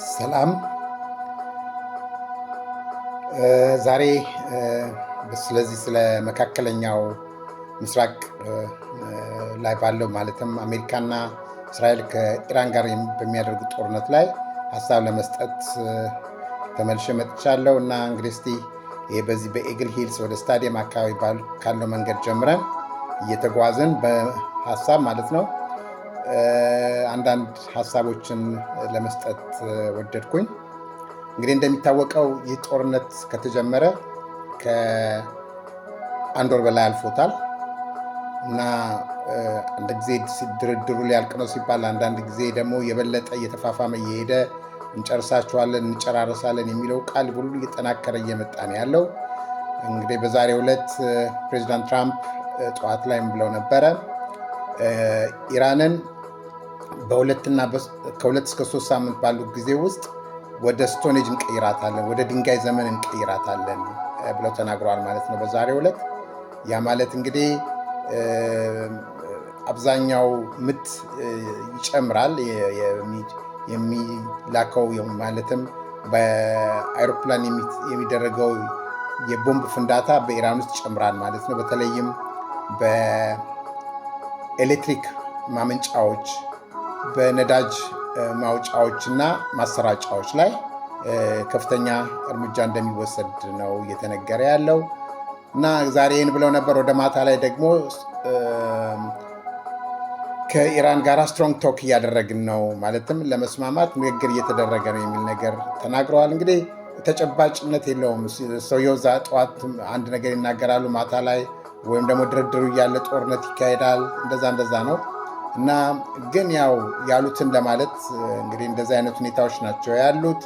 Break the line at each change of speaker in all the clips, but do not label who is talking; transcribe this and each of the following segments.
ሰላም ዛሬ ስለዚህ ስለ መካከለኛው ምስራቅ ላይ ባለው ማለትም አሜሪካና እስራኤል ከኢራን ጋር በሚያደርጉት ጦርነት ላይ ሀሳብ ለመስጠት ተመልሼ መጥቻለሁ እና እንግዲህ እስቲ ይሄ በዚህ በኤግል ሂልስ ወደ ስታዲየም አካባቢ ካለው መንገድ ጀምረን እየተጓዝን በሀሳብ ማለት ነው አንዳንድ ሀሳቦችን ለመስጠት ወደድኩኝ። እንግዲህ እንደሚታወቀው ይህ ጦርነት ከተጀመረ ከአንድ ወር በላይ አልፎታል እና አንድ ጊዜ ድርድሩ ሊያልቅ ነው ሲባል፣ አንዳንድ ጊዜ ደግሞ የበለጠ እየተፋፋመ እየሄደ እንጨርሳቸዋለን እንጨራረሳለን የሚለው ቃል ሁሉ እየጠናከረ እየመጣ ነው ያለው። እንግዲህ በዛሬው ዕለት ፕሬዚዳንት ትራምፕ ጠዋት ላይም ብለው ነበረ ኢራንን ከሁለት እስከ 3 ሳምንት ባሉት ጊዜ ውስጥ ወደ ስቶኔጅ እንቀይራታለን፣ ወደ ድንጋይ ዘመን እንቀይራታለን ብለው ተናግረዋል ማለት ነው በዛሬው ዕለት። ያ ማለት እንግዲህ አብዛኛው ምት ይጨምራል። የሚላከው ማለትም በአይሮፕላን የሚደረገው የቦምብ ፍንዳታ በኢራን ውስጥ ይጨምራል ማለት ነው። በተለይም በኤሌክትሪክ ማመንጫዎች፣ በነዳጅ ማውጫዎች እና ማሰራጫዎች ላይ ከፍተኛ እርምጃ እንደሚወሰድ ነው እየተነገረ ያለው እና ዛሬን ብለው ነበር። ወደ ማታ ላይ ደግሞ ከኢራን ጋር ስትሮንግ ቶክ እያደረግን ነው፣ ማለትም ለመስማማት ንግግር እየተደረገ ነው የሚል ነገር ተናግረዋል። እንግዲህ ተጨባጭነት የለውም። ሰውየው ጠዋት አንድ ነገር ይናገራሉ፣ ማታ ላይ ወይም ደግሞ ድርድሩ እያለ ጦርነት ይካሄዳል። እንደዛ ነው እና ግን ያው ያሉትን ለማለት እንግዲህ እንደዚህ አይነት ሁኔታዎች ናቸው ያሉት።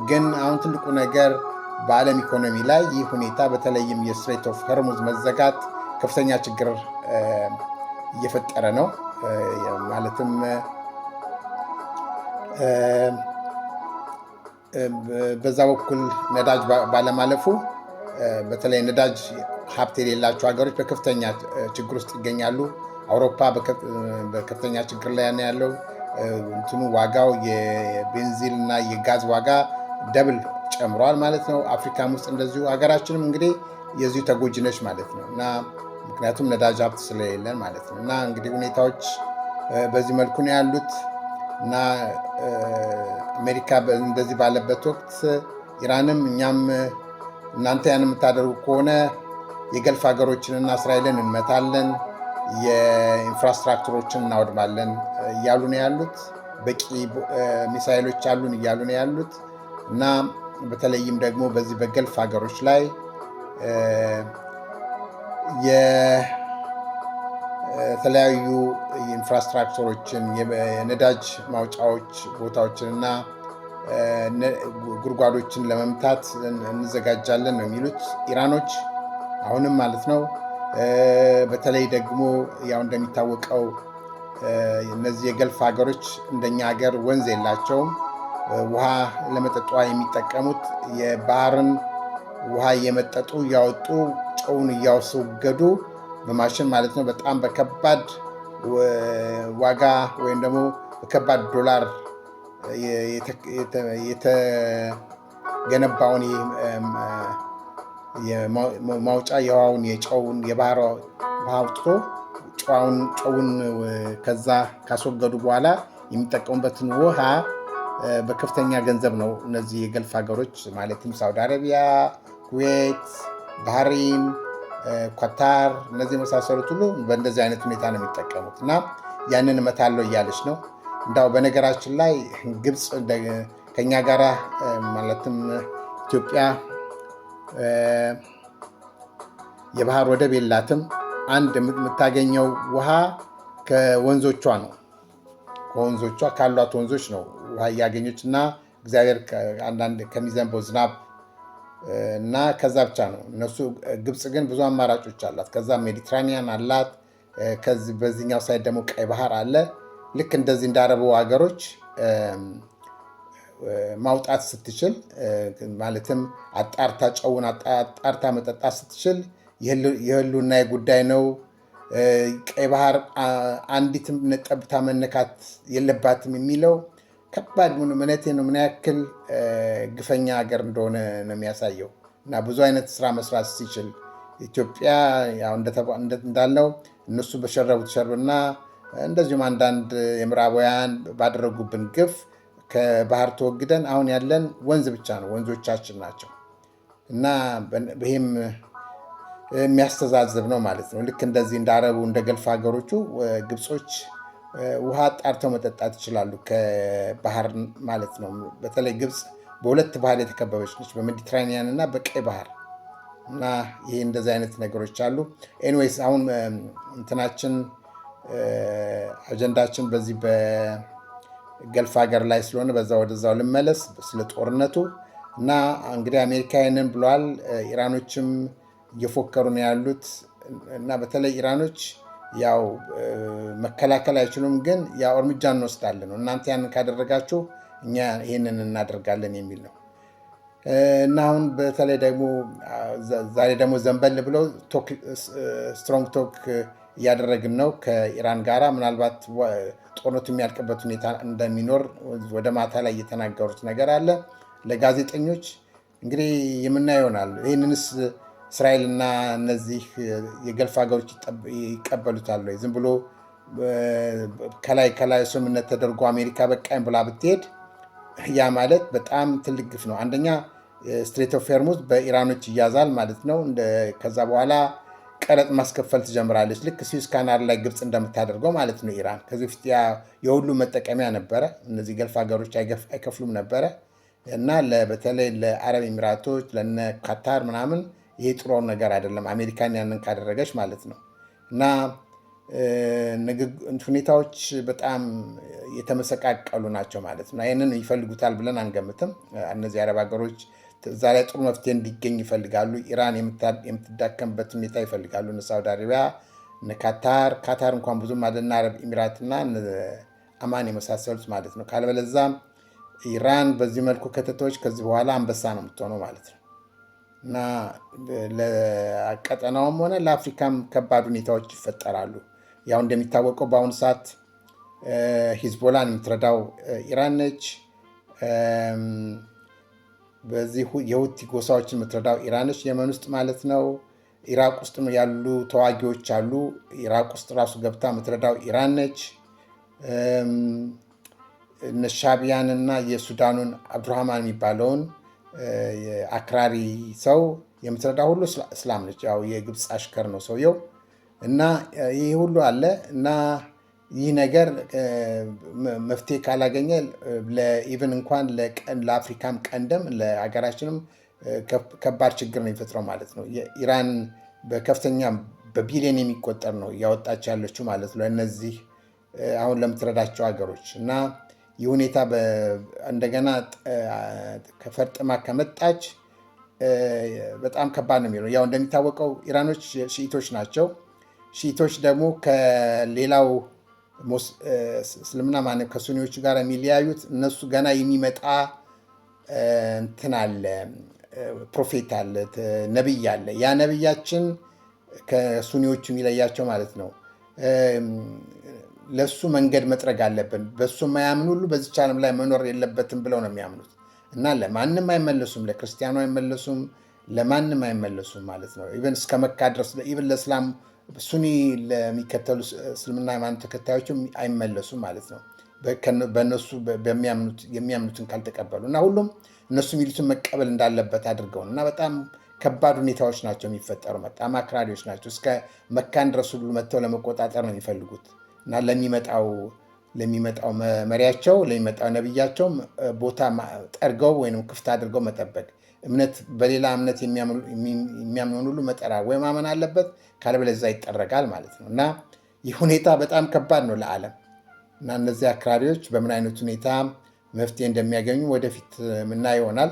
ግን አሁን ትልቁ ነገር በዓለም ኢኮኖሚ ላይ ይህ ሁኔታ በተለይም የስትሬት ኦፍ ሆርሙዝ መዘጋት ከፍተኛ ችግር እየፈጠረ ነው። ማለትም በዛ በኩል ነዳጅ ባለማለፉ በተለይ ነዳጅ ሀብት የሌላቸው ሀገሮች በከፍተኛ ችግር ውስጥ ይገኛሉ። አውሮፓ በከፍተኛ ችግር ላይ ነው ያለው። እንትኑ ዋጋው የቤንዚን እና የጋዝ ዋጋ ደብል ጨምሯል ማለት ነው። አፍሪካም ውስጥ እንደዚሁ፣ ሀገራችንም እንግዲህ የዚሁ ተጎጂ ነች ማለት ነው እና ምክንያቱም ነዳጅ ሀብት ስለሌለን ማለት ነው። እና እንግዲህ ሁኔታዎች በዚህ መልኩ ነው ያሉት እና አሜሪካ እንደዚህ ባለበት ወቅት ኢራንም እኛም እናንተ ያን የምታደርጉ ከሆነ የገልፍ ሀገሮችንና እስራኤልን እንመታለን፣ የኢንፍራስትራክቸሮችን እናወድማለን እያሉ ነው ያሉት። በቂ ሚሳይሎች አሉን እያሉ ነው ያሉት እና በተለይም ደግሞ በዚህ በገልፍ ሀገሮች ላይ የተለያዩ ኢንፍራስትራክቸሮችን፣ የነዳጅ ማውጫዎች ቦታዎችን እና ጉድጓዶችን ለመምታት እንዘጋጃለን ነው የሚሉት ኢራኖች አሁንም ማለት ነው። በተለይ ደግሞ ያው እንደሚታወቀው እነዚህ የገልፍ ሀገሮች እንደኛ ሀገር ወንዝ የላቸውም። ውሃ ለመጠጧ የሚጠቀሙት የባህርን ውሃ እየመጠጡ እያወጡ ጨውን እያስወገዱ በማሽን ማለት ነው። በጣም በከባድ ዋጋ ወይም ደግሞ በከባድ ዶላር የተገነባውን ማውጫ የውሃውን የጨውን የባህር ውሃ አውጥቶ ጨውን ከዛ ካስወገዱ በኋላ የሚጠቀሙበትን ውሃ በከፍተኛ ገንዘብ ነው እነዚህ የገልፍ ሀገሮች ማለትም ሳውዲ አረቢያ፣ ኩዌት፣ ባህሬን፣ ኳታር እነዚህ የመሳሰሉት ሁሉ በእንደዚህ አይነት ሁኔታ ነው የሚጠቀሙት እና ያንን እመታለሁ እያለች ነው። እንዳው በነገራችን ላይ ግብፅ ከኛ ጋራ ማለትም ኢትዮጵያ የባህር ወደብ የላትም። አንድ የምታገኘው ውሃ ከወንዞቿ ነው። ከወንዞቿ ካሏት ወንዞች ነው ውሃ እያገኘች እና እግዚአብሔር አንዳንድ ከሚዘንበው ዝናብ እና ከዛ ብቻ ነው እነሱ። ግብፅ ግን ብዙ አማራጮች አላት። ከዛ ሜዲትራኒያን አላት። ከዚህ በዚህኛው ሳይድ ደግሞ ቀይ ባህር አለ። ልክ እንደዚህ እንዳረቡ ሀገሮች ማውጣት ስትችል ማለትም አጣርታ ጨውን አጣርታ መጠጣት ስትችል የህልውና ጉዳይ ነው። ቀይ ባህር አንዲትም ጠብታ መነካት የለባትም የሚለው ከባድ እውነቴ ነው ምን ያክል ግፈኛ ሀገር እንደሆነ ነው የሚያሳየው። እና ብዙ አይነት ስራ መስራት ሲችል ኢትዮጵያ ያው እንዳልነው እነሱ በሸረቡት ሸርብና እንደዚሁም አንዳንድ የምዕራባውያን ባደረጉብን ግፍ ከባህር ተወግደን አሁን ያለን ወንዝ ብቻ ነው፣ ወንዞቻችን ናቸው። እና ይህም የሚያስተዛዝብ ነው ማለት ነው። ልክ እንደዚህ እንደ አረቡ እንደ ገልፍ ሀገሮቹ ግብጾች ውሃ ጣርተው መጠጣት ይችላሉ ከባህር ማለት ነው። በተለይ ግብፅ በሁለት ባህር የተከበበች ነች፣ በሜዲትራኒያን እና በቀይ ባህር። እና ይህ እንደዚህ አይነት ነገሮች አሉ። ኤኒዌይስ አሁን እንትናችን አጀንዳችን በዚህ በገልፍ ሀገር ላይ ስለሆነ በዛ ወደዛው ልመለስ ስለ ጦርነቱ። እና እንግዲህ አሜሪካ ይህንን ብለዋል። ኢራኖችም እየፎከሩ ነው ያሉት። እና በተለይ ኢራኖች ያው መከላከል አይችሉም፣ ግን ያው እርምጃ እንወስዳለን ነው፣ እናንተ ያንን ካደረጋችሁ እኛ ይህንን እናደርጋለን የሚል ነው። እና አሁን በተለይ ደግሞ ዛሬ ደግሞ ዘንበል ብለው ስትሮንግ ቶክ እያደረግን ነው ከኢራን ጋራ። ምናልባት ጦርነቱ የሚያልቅበት ሁኔታ እንደሚኖር ወደ ማታ ላይ እየተናገሩት ነገር አለ ለጋዜጠኞች። እንግዲህ የምናየው ይሆናል። ይህንንስ እስራኤልና እነዚህ የገልፍ ሀገሮች ይቀበሉታል ወይ? ዝም ብሎ ከላይ ስምምነት ተደርጎ አሜሪካ በቃኝ ብላ ብትሄድ ያ ማለት በጣም ትልቅ ግፍ ነው። አንደኛ ስትሬት ኦፍ ሆርሙዝ በኢራኖች ይያዛል ማለት ነው። ከዛ በኋላ ቀረጥ ማስከፈል ትጀምራለች፣ ልክ ስዊዝ ካናል ላይ ግብፅ እንደምታደርገው ማለት ነው። ኢራን ከዚህ በፊት የሁሉ መጠቀሚያ ነበረ። እነዚህ ገልፍ ሀገሮች አይከፍሉም ነበረ። እና በተለይ ለአረብ ኤሚራቶች ለነ ካታር ምናምን ይሄ ጥሩ ነገር አይደለም፣ አሜሪካን ያንን ካደረገች ማለት ነው። እና ሁኔታዎች በጣም የተመሰቃቀሉ ናቸው ማለት ነው። ይህንን ይፈልጉታል ብለን አንገምትም። እነዚህ አረብ ሀገሮች እዛ ላይ ጥሩ መፍትሄ እንዲገኝ ይፈልጋሉ። ኢራን የምትዳከምበት ሁኔታ ይፈልጋሉ። እነ ሳውዲ አረቢያ፣ እነ ካታር እንኳን ብዙም አለና አረብ ኤሚራትና አማን የመሳሰሉት ማለት ነው። ካልበለዛም ኢራን በዚህ መልኩ ከተተዎች ከዚህ በኋላ አንበሳ ነው የምትሆነው ማለት ነው። እና ለቀጠናውም ሆነ ለአፍሪካም ከባድ ሁኔታዎች ይፈጠራሉ። ያው እንደሚታወቀው በአሁኑ ሰዓት ሂዝቦላን የምትረዳው ኢራን ነች። በዚህ የሁቲ ጎሳዎችን የምትረዳው ኢራን ነች፣ የመን ውስጥ ማለት ነው። ኢራቅ ውስጥ ያሉ ተዋጊዎች አሉ። ኢራቅ ውስጥ ራሱ ገብታ የምትረዳው ኢራን ነች። ሻቢያን እና የሱዳኑን አብዱራህማን የሚባለውን አክራሪ ሰው የምትረዳ ሁሉ እስላም ነች። ያው የግብፅ አሽከር ነው ሰውየው። እና ይህ ሁሉ አለ። እና ይህ ነገር መፍትሄ ካላገኘ ኢቨን እንኳን ለአፍሪካም ቀንደም ለሀገራችንም ከባድ ችግር ነው የሚፈጥረው ማለት ነው። ኢራን በከፍተኛ በቢሊዮን የሚቆጠር ነው እያወጣች ያለችው ማለት ነው እነዚህ አሁን ለምትረዳቸው ሀገሮች። እና ይህ ሁኔታ እንደገና ከፈርጥማ ከመጣች በጣም ከባድ ነው የሚለው። ያው እንደሚታወቀው ኢራኖች ሺኢቶች ናቸው። ሺኢቶች ደግሞ ከሌላው እስልምና ማለት ከሱኒዎቹ ጋር የሚለያዩት እነሱ ገና የሚመጣ እንትን አለ፣ ፕሮፌት አለ፣ ነቢይ አለ። ያ ነቢያችን ከሱኒዎቹ የሚለያቸው ማለት ነው። ለሱ መንገድ መጥረግ አለብን። በሱ የማያምን ሁሉ በዚች ዓለም ላይ መኖር የለበትም ብለው ነው የሚያምኑት። እና ለማንም አይመለሱም፣ ለክርስቲያኑ አይመለሱም፣ ለማንም አይመለሱም ማለት ነው። ኢቨን እስከ መካ ድረስ ኢቨን ለእስላም ሱኒ ለሚከተሉ እስልምና ሃይማኖት ተከታዮችም አይመለሱም ማለት ነው። በእነሱ የሚያምኑትን ካልተቀበሉ እና ሁሉም እነሱ የሚሉትን መቀበል እንዳለበት አድርገው እና በጣም ከባድ ሁኔታዎች ናቸው የሚፈጠሩ። በጣም አክራሪዎች ናቸው። እስከ መካን ድረስ ሁሉ መጥተው ለመቆጣጠር ነው የሚፈልጉት እና ለሚመጣው መሪያቸው ለሚመጣው ነቢያቸው ቦታ ጠርገው ወይም ክፍት አድርገው መጠበቅ፣ በሌላ እምነት የሚያምኑን ሁሉ መጠራ ወይ ማመን አለበት፣ ካለበለዚያ ይጠረጋል ማለት ነው። እና ይህ ሁኔታ በጣም ከባድ ነው ለዓለም። እና እነዚህ አክራሪዎች በምን አይነት ሁኔታ መፍትሄ እንደሚያገኙ ወደፊት ምናየው ይሆናል።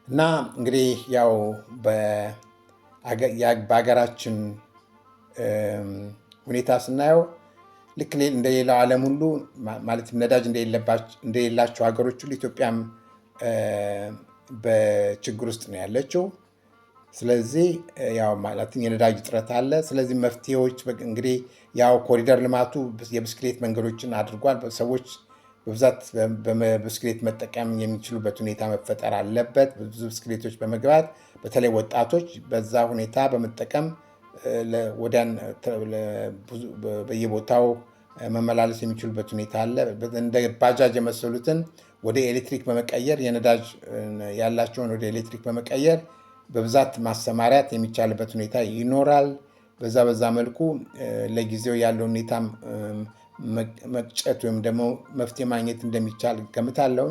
እና እንግዲህ ያው በሀገራችን ሁኔታ ስናየው ልክ እንደሌላው ዓለም ሁሉ ማለትም ነዳጅ እንደሌላቸው ሀገሮች ሁሉ ኢትዮጵያም በችግር ውስጥ ነው ያለችው። ስለዚህ ያው ማለትም የነዳጅ እጥረት አለ። ስለዚህ መፍትሄዎች እንግዲህ ያው ኮሪደር ልማቱ የብስክሌት መንገዶችን አድርጓል። ሰዎች በብዛት በብስክሌት መጠቀም የሚችሉበት ሁኔታ መፈጠር አለበት። ብዙ ብስክሌቶች በመግባት በተለይ ወጣቶች በዛ ሁኔታ በመጠቀም ወዲያን በየቦታው መመላለስ የሚችሉበት ሁኔታ አለ። እንደ ባጃጅ የመሰሉትን ወደ ኤሌክትሪክ በመቀየር የነዳጅ ያላቸውን ወደ ኤሌክትሪክ በመቀየር በብዛት ማሰማሪያት የሚቻልበት ሁኔታ ይኖራል። በዛ መልኩ ለጊዜው ያለው ሁኔታ መቅጨት ወይም ደግሞ መፍትሄ ማግኘት እንደሚቻል ገምታለሁ።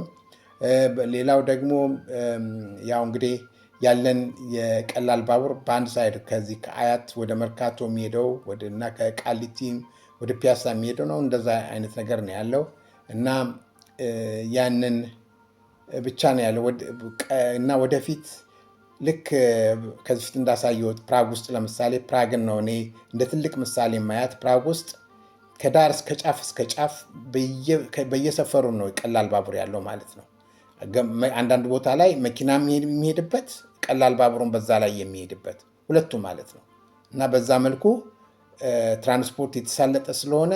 ሌላው ደግሞ ያው እንግዲህ ያለን የቀላል ባቡር በአንድ ሳይድ ከዚህ ከአያት ወደ መርካቶ የሚሄደው እና ከቃሊቲ ወደ ፒያሳ የሚሄደው ነው። እንደዛ አይነት ነገር ነው ያለው እና ያንን ብቻ ነው ያለው እና ወደፊት ልክ ከዚህ ፊት እንዳሳየሁት ፕራግ ውስጥ ለምሳሌ ፕራግን ነው እኔ እንደ ትልቅ ምሳሌ ማያት። ፕራግ ውስጥ ከዳር እስከ ጫፍ በየሰፈሩ ነው ቀላል ባቡር ያለው ማለት ነው። አንዳንድ ቦታ ላይ መኪና የሚሄድበት ቀላል ባቡሩን በዛ ላይ የሚሄድበት ሁለቱም ማለት ነው እና በዛ መልኩ ትራንስፖርት የተሳለጠ ስለሆነ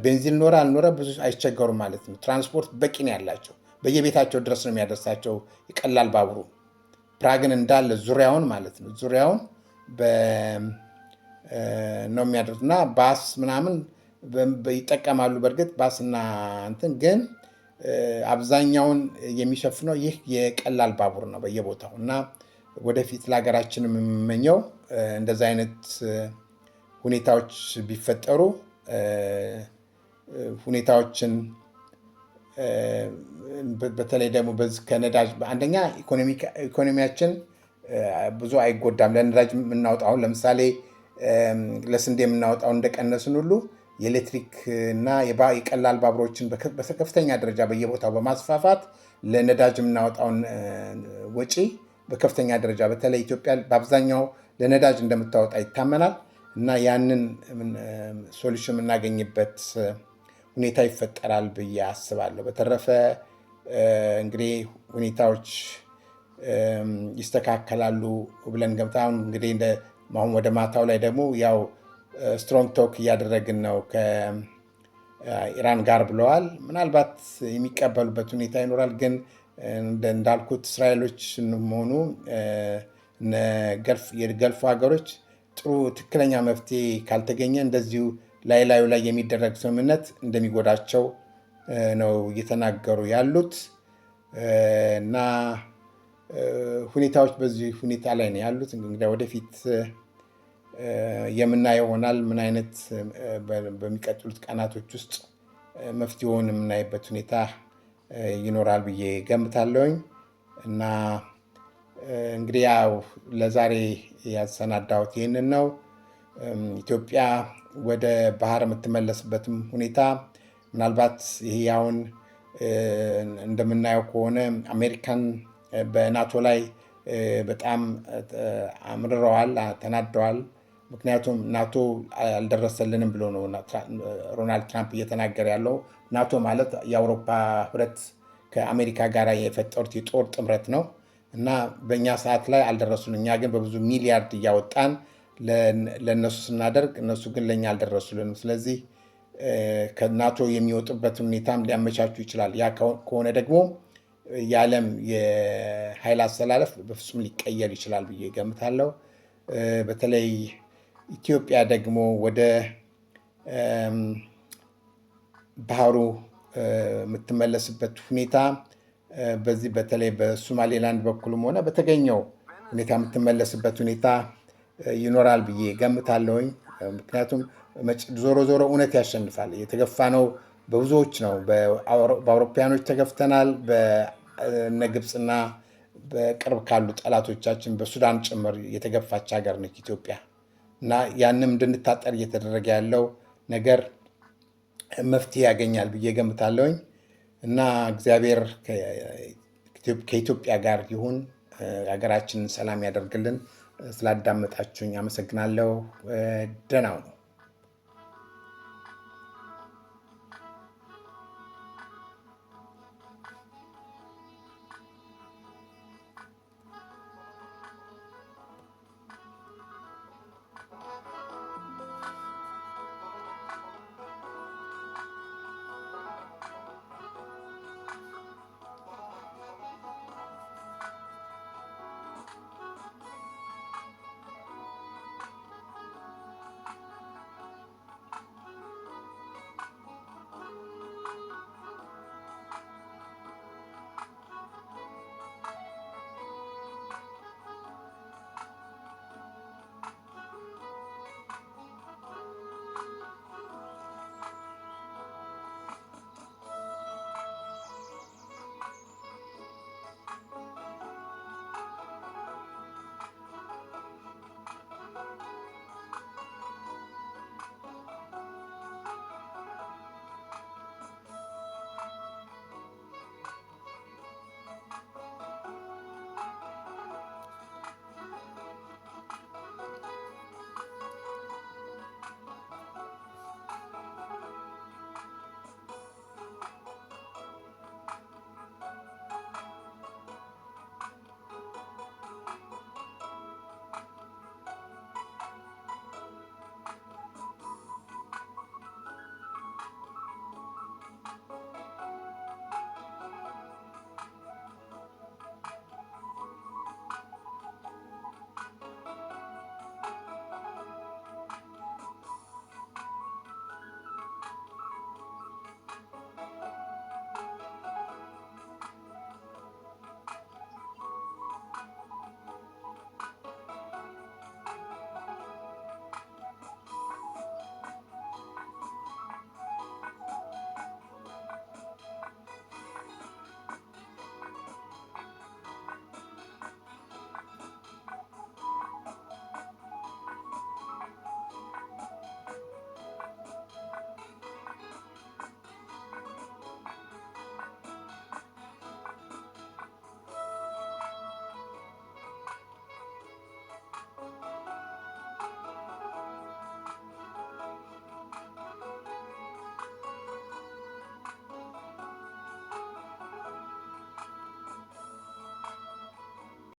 ቤንዚን ኖረ አልኖረ ብዙ አይቸገሩም ማለት ነው። ትራንስፖርት በቂ ነው ያላቸው፣ በየቤታቸው ድረስ ነው የሚያደርሳቸው የቀላል ባቡሩ። ፕራግን እንዳለ ዙሪያውን ማለት ነው ዙሪያውን ነው የሚያደርሱት እና ባስ ምናምን ይጠቀማሉ። በእርግጥ ባስና እንትን ግን አብዛኛውን የሚሸፍነው ይህ የቀላል ባቡር ነው በየቦታው እና ወደፊት ለሀገራችን የምመኘው እንደዚ አይነት ሁኔታዎች ቢፈጠሩ ሁኔታዎችን በተለይ ደግሞ ከነዳጅ አንደኛ ኢኮኖሚያችን ብዙ አይጎዳም። ለነዳጅ የምናወጣውን ለምሳሌ ለስንዴ የምናወጣውን እንደቀነስን ሁሉ የኤሌክትሪክ እና የቀላል ባቡሮችን በከፍተኛ ደረጃ በየቦታው በማስፋፋት ለነዳጅ የምናወጣውን ወጪ በከፍተኛ ደረጃ በተለይ ኢትዮጵያ በአብዛኛው ለነዳጅ እንደምታወጣ ይታመናል እና ያንን ሶሉሽን የምናገኝበት ሁኔታ ይፈጠራል ብዬ አስባለሁ። በተረፈ እንግዲህ ሁኔታዎች ይስተካከላሉ ብለን ገምታውን እንግዲህ አሁን ወደ ማታው ላይ ደግሞ ያው ስትሮንግ ቶክ እያደረግን ነው ከኢራን ጋር ብለዋል። ምናልባት የሚቀበሉበት ሁኔታ ይኖራል። ግን እንዳልኩት እስራኤሎች ሆኑ የገልፉ ሀገሮች ጥሩ ትክክለኛ መፍትሄ ካልተገኘ እንደዚሁ ላዩ ላይ የሚደረግ ስምምነት እንደሚጎዳቸው ነው እየተናገሩ ያሉት እና ሁኔታዎች በዚህ ሁኔታ ላይ ነው ያሉት። እንግዲህ ወደፊት የምናየው ይሆናል ምን አይነት በሚቀጥሉት ቀናቶች ውስጥ መፍትሄውን የምናይበት ሁኔታ ይኖራል ብዬ ገምታለሁኝ እና እንግዲህ ያው ለዛሬ ያሰናዳሁት ይህንን ነው። ኢትዮጵያ ወደ ባህር የምትመለስበትም ሁኔታ ምናልባት ይሄ አሁን እንደምናየው ከሆነ አሜሪካን በናቶ ላይ በጣም አምርረዋል፣ ተናደዋል። ምክንያቱም ናቶ አልደረሰልንም ብሎ ነው ሮናልድ ትራምፕ እየተናገረ ያለው። ናቶ ማለት የአውሮፓ ህብረት ከአሜሪካ ጋር የፈጠሩት የጦር ጥምረት ነው እና በእኛ ሰዓት ላይ አልደረሱን። እኛ ግን በብዙ ሚሊያርድ እያወጣን ለእነሱ ስናደርግ እነሱ ግን ለእኛ አልደረሱልንም። ስለዚህ ከናቶ የሚወጡበት ሁኔታም ሊያመቻቹ ይችላል። ያ ከሆነ ደግሞ የዓለም የኃይል አሰላለፍ በፍጹም ሊቀየር ይችላል ብዬ ገምታለሁ። በተለይ ኢትዮጵያ ደግሞ ወደ ባህሩ የምትመለስበት ሁኔታ በዚህ በተለይ በሶማሌላንድ በኩልም ሆነ በተገኘው ሁኔታ የምትመለስበት ሁኔታ ይኖራል ብዬ ገምታለሁኝ። ምክንያቱም ዞሮ እውነት ያሸንፋል። የተገፋ ነው በብዙዎች ነው። በአውሮፓያኖች ተገፍተናል። በነ ግብፅና በቅርብ ካሉ ጠላቶቻችን በሱዳን ጭምር የተገፋች ሀገር ነች ኢትዮጵያ እና ያንም እንድንታጠር እየተደረገ ያለው ነገር መፍትሄ ያገኛል ብዬ ገምታለሁኝ እና እግዚአብሔር ከኢትዮጵያ ጋር ይሁን፣ ሀገራችንን ሰላም ያደርግልን። ስላዳመጣችሁኝ አመሰግናለሁ። ደህና ሁኑ።